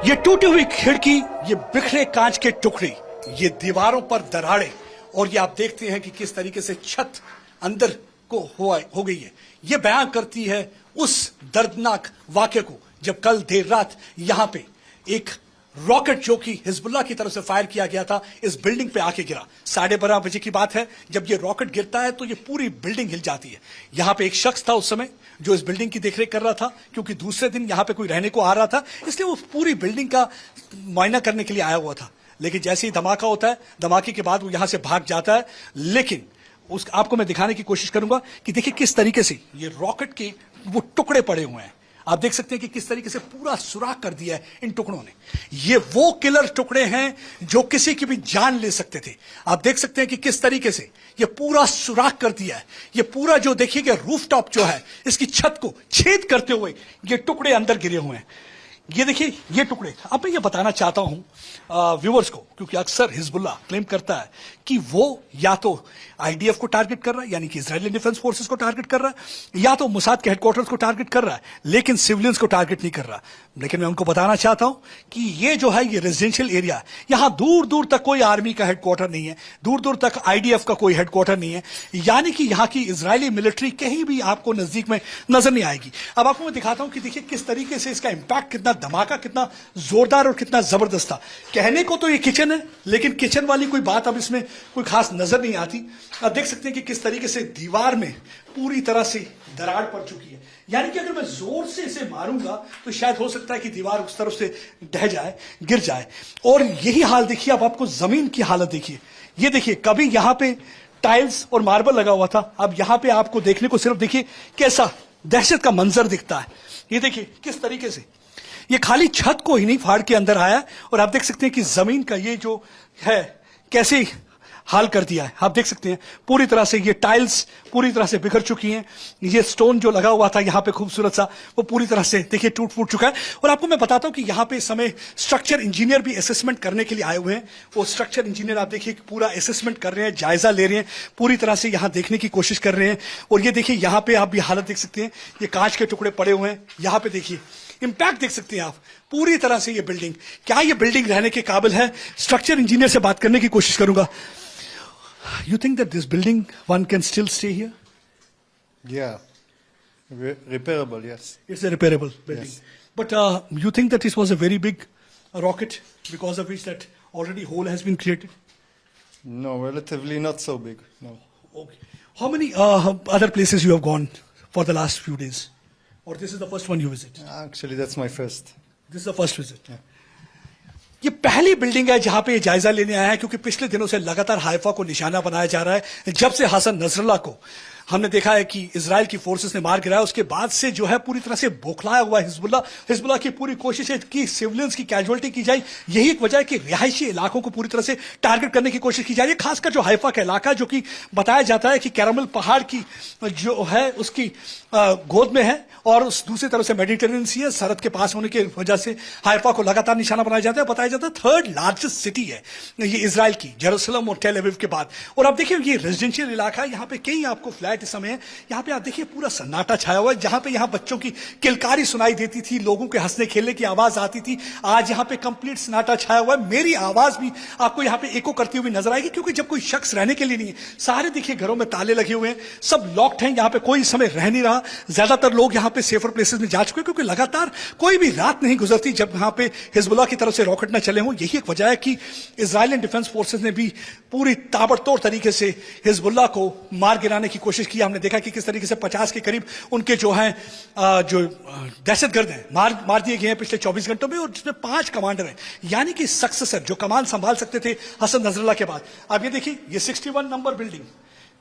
ये टूटी हुई खिड़की, ये बिखरे कांच के टुकड़े, ये दीवारों पर दरारें, और ये आप देखते हैं कि किस तरीके से छत अंदर को हो गई है। ये बयान करती है उस दर्दनाक वाक़े को जब कल देर रात यहां पे एक रॉकेट जो कि हिजबुल्लाह की तरफ से फायर किया गया था इस बिल्डिंग पे आके गिरा। 12:30 बजे की बात है। जब ये रॉकेट गिरता है तो ये पूरी बिल्डिंग हिल जाती है। यहां पे एक शख्स था उस समय जो इस बिल्डिंग की देखरेख कर रहा था, क्योंकि दूसरे दिन यहां पे कोई रहने को आ रहा था, इसलिए वो पूरी बिल्डिंग का मुआयना करने के लिए आया हुआ था। लेकिन जैसे ही धमाका होता है, धमाके के बाद वो यहां से भाग जाता है। लेकिन आपको मैं दिखाने की कोशिश करूंगा कि देखिए किस तरीके से ये रॉकेट के वो टुकड़े पड़े हुए हैं। आप देख सकते हैं कि किस तरीके से पूरा सुराख कर दिया है इन टुकड़ों ने। ये वो किलर टुकड़े हैं जो किसी की भी जान ले सकते थे। आप देख सकते हैं कि किस तरीके से ये पूरा सुराख कर दिया है। ये पूरा जो देखिएगा रूफटॉप जो है, इसकी छत को छेद करते हुए ये टुकड़े अंदर गिरे हुए हैं। ये देखिए ये टुकड़े। अब मैं ये बताना चाहता हूं व्यूअर्स को, क्योंकि अक्सर हिजबुल्लाह क्लेम करता है कि वो या तो आईडीएफ को टारगेट कर रहा है, यानी कि इजरायली डिफेंस फोर्सेस को टारगेट कर रहा है, या तो मुसाद के हेडक्वार्टर्स को टारगेट कर रहा है, लेकिन सिविलियंस को टारगेट नहीं कर रहा। लेकिन मैं उनको बताना चाहता हूं कि ये जो है ये रेजिडेंशियल एरिया, यहां दूर दूर तक कोई आर्मी का हेडक्वार्टर नहीं है, दूर दूर तक आईडीएफ का कोई हेडक्वार्टर नहीं है, यानी कि यहां की इजरायली मिलिट्री कहीं भी आपको नजदीक में नजर नहीं आएगी। अब आपको मैं दिखाता हूं कि देखिए किस तरीके से इसका इंपैक्ट, कितना धमाका कितना जोरदार और कितना जबरदस्त था। कहने को तो ये किचन है, लेकिन किचन वाली कोई बात अब इसमें कोई खास नजर नहीं आती। आप देख सकते हैं कि किस तरीके से दीवार में पूरी तरह से दरार पड़ चुकी है, यानी कि अगर मैं जोर से इसे मारूंगा तो शायद हो सकता है कि दीवार उस तरफ से ढह जाए, गिर जाए। और यही हाल देखिए, अब आपको जमीन की हालत देखिए। ये देखिए, कभी यहां पे टाइल्स और मार्बल लगा हुआ था, अब यहां पे आपको देखने को सिर्फ देखिए कैसा दहशत का मंजर दिखता है। ये देखिए किस तरीके से ये खाली छत को ही नहीं फाड़ के अंदर आया, और आप देख सकते हैं कि जमीन का ये जो है कैसे हाल कर दिया है। आप देख सकते हैं पूरी तरह से ये टाइल्स पूरी तरह से बिखर चुकी हैं। ये स्टोन जो लगा हुआ था यहां पे खूबसूरत सा, वो पूरी तरह से देखिए टूट फूट चुका है। और आपको मैं बताता हूं कि यहां पे इस समय स्ट्रक्चर इंजीनियर भी असेसमेंट करने के लिए आए हुए हैं। वो स्ट्रक्चर इंजीनियर आप देखिए पूरा असेसमेंट कर रहे हैं, जायजा ले रहे हैं, पूरी तरह से यहां देखने की कोशिश कर रहे हैं। और ये देखिए यहां पे आप ये हालत देख सकते हैं, ये कांच के टुकड़े पड़े हुए हैं। यहां पे देखिए इंपैक्ट देख सकते हैं आप पूरी तरह से। ये बिल्डिंग, क्या ये बिल्डिंग रहने के काबिल है? स्ट्रक्चर इंजीनियर से बात करने की कोशिश करूंगा। You think that this building one can still stay here? Yeah, repairable, yes. It's a repairable building. Yes. But you think that this was a very big rocket because of which that already hole has been created? No, relatively not so big, no. Okay. How many other places you have gone for the last few days? Or this is the first one you visit? Actually, that's my first. This is the first visit. ये पहली building है जहां पे ये जायजा लेने आया है, क्योंकि पिछले दिनों से लगातार हाइफा को निशाना बनाया जा रहा है। जब से हसन नसरल्लाह को हमने देखा है कि इजराइल की फोर्सेस ने मार गिराया, उसके बाद से जो है पूरी तरह से बौखलाया हुआ है हिजबुल्लाह की पूरी कोशिश है कि सिविलियंस की कैजुअलिटी की जाए। यही एक वजह है कि रिहायशी इलाकों को पूरी तरह से टारगेट करने की कोशिश की जा रही है, खासकर जो हाइफा का इलाका जो कि बताया जाता है कि कैरामल पहाड़ की जो है उसकी गोद में है, और उस दूसरी तरफ से मेडिटेरेनियन सी है, सरहद के पास होने की वजह से हाइफा को लगातार निशाना बनाया जाता है। बताया जाता है थर्ड लार्जेस्ट सिटी है ये इजराइल की, जेरूसलम और टेल अवीव के बाद। और आप देखिए ये रेजिडेंशियल इलाका है, यहाँ पे कई आपको फ्लैट इस समय है। यहाँ पे आप देखिए पूरा सन्नाटा छाया हुआ है। जहां पे यहाँ बच्चों की किलकारी सुनाई देती थी, लोगों के हंसने खेलने की आवाज आती थी, आज यहाँ पे कंप्लीट सन्नाटा छाया हुआ है। मेरी आवाज भी आपको यहाँ पे एको करती हुई नजर आएगी, क्योंकि जब कोई शख्स रहने के लिए नहीं है, सारे देखिए घरों में ताले लगे हुए हैं, सब लॉक्ड हैं, यहाँ पे कोई इस समय रह नहीं रहा। ज्यादातर लोग यहाँ पे सेफर प्लेसेस में जा चुके हैं, क्योंकि लगातार कोई भी रात नहीं गुजरती जब यहाँ पे हिजबुल्लाह की तरफ से रॉकेट न चले हों। यही एक वजह है कि इजरायली डिफेंस फोर्सेस ने भी पूरी ताबड़तोड़ तरीके से हिजबुल्लाह को मार गिराने की कोशिश की। हमने देखा कि किस तरीके से 50 के करीब उनके जो हैं जो दहशतगर्द हैं मार दिए गए हैं पिछले 24 घंटों में, और जिसमें 5 कमांडर हैं, यानी कि सक्सेसर जो कमान संभाल सकते थे हसन नसरल्लाह के बाद। अब ये देखिए ये 61 नंबर बिल्डिंग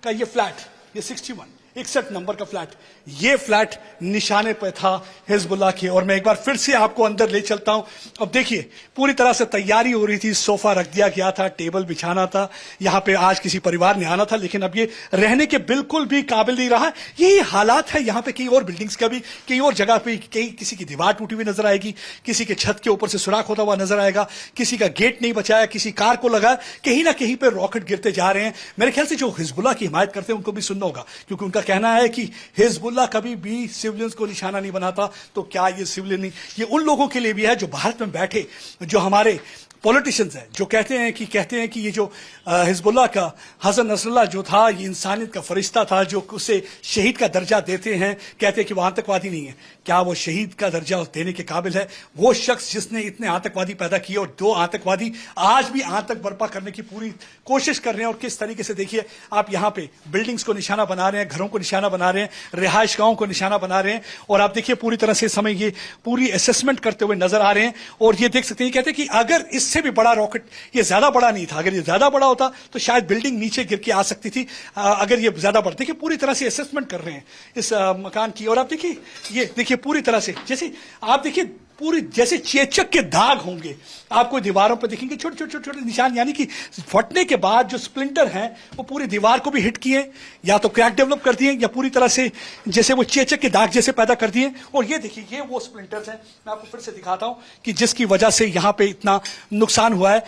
का ये फ्लैट, ये 61 नंबर का फ्लैट, ये फ्लैट निशाने पे था हिजबुल्लाह के। और मैं एक बार फिर से आपको अंदर ले चलता हूं। अब देखिए पूरी तरह से तैयारी हो रही थी, सोफा रख दिया गया था, टेबल बिछाना था, यहां पे आज किसी परिवार ने आना था, लेकिन अब ये रहने के बिल्कुल भी काबिल नहीं रहा। यही हालात है यहां पे कई और बिल्डिंग्स का भी, कई और जगह पे किसी की दीवार टूटी हुई नजर आएगी, किसी के छत के ऊपर से सुराख होता हुआ नजर आएगा, किसी का गेट नहीं बचाया, किसी कार को लगा, कहीं ना कहीं पे रॉकेट गिरते जा रहे हैं। मेरे ख्याल से जो हिजबुल्लाह की हिमायत करते हैं उनको भी सुनना होगा, क्योंकि उनका कहना है कि हिजबुल्लाह कभी भी सिविलियंस को निशाना नहीं बनाता, तो क्या ये सिविलियन नहीं, ये उन लोगों के लिए भी है जो भारत में बैठे, जो हमारे पॉलिटिशियंस हैं, जो कहते हैं कि ये जो हिजबुल्लाह का हसन नसरुल्लाह जो था, ये इंसानियत का फरिश्ता था, जो उसे शहीद का दर्जा देते हैं, कहते हैं कि वो आतंकवादी नहीं है। क्या वो शहीद का दर्जा देने के काबिल है? वो शख्स जिसने इतने आतंकवादी पैदा किए और 2 आतंकवादी आज भी आतंक बर्पा करने की पूरी कोशिश कर रहे हैं। और किस तरीके से देखिए आप यहाँ पे बिल्डिंग्स को निशाना बना रहे हैं, घरों को निशाना बना रहे हैं, रिहाइश गाहों को निशाना बना रहे हैं। और आप देखिए पूरी तरह से इस समय ये पूरी असेसमेंट करते हुए नजर आ रहे हैं। और ये देख सकते हैं, कहते हैं कि अगर इससे भी बड़ा रॉकेट, ये ज्यादा बड़ा नहीं था, अगर ये ज्यादा बड़ा होता तो शायद बिल्डिंग नीचे गिर के आ सकती थी। अगर ये ज्यादा बड़ा, देखिए पूरी तरह से असेसमेंट कर रहे हैं इस मकान की। और आप देखिए, ये देखिए पूरी तरह से, जैसे आप देखिए पूरी जैसे चेचक के दाग होंगे आपको दीवारों पर दिखेंगे, छोटे छोटे छोटे छोटे निशान, यानी कि फटने के बाद जो स्प्लिंटर हैं वो पूरी दीवार को भी हिट किए, या तो क्रैक डेवलप कर दिए, या पूरी तरह से जैसे वो चेचक के दाग जैसे पैदा कर दिए। और ये देखिए, ये वो स्प्लिंटर्स हैं, मैं आपको फिर से दिखाता हूं कि जिसकी वजह से यहां पे इतना नुकसान हुआ है।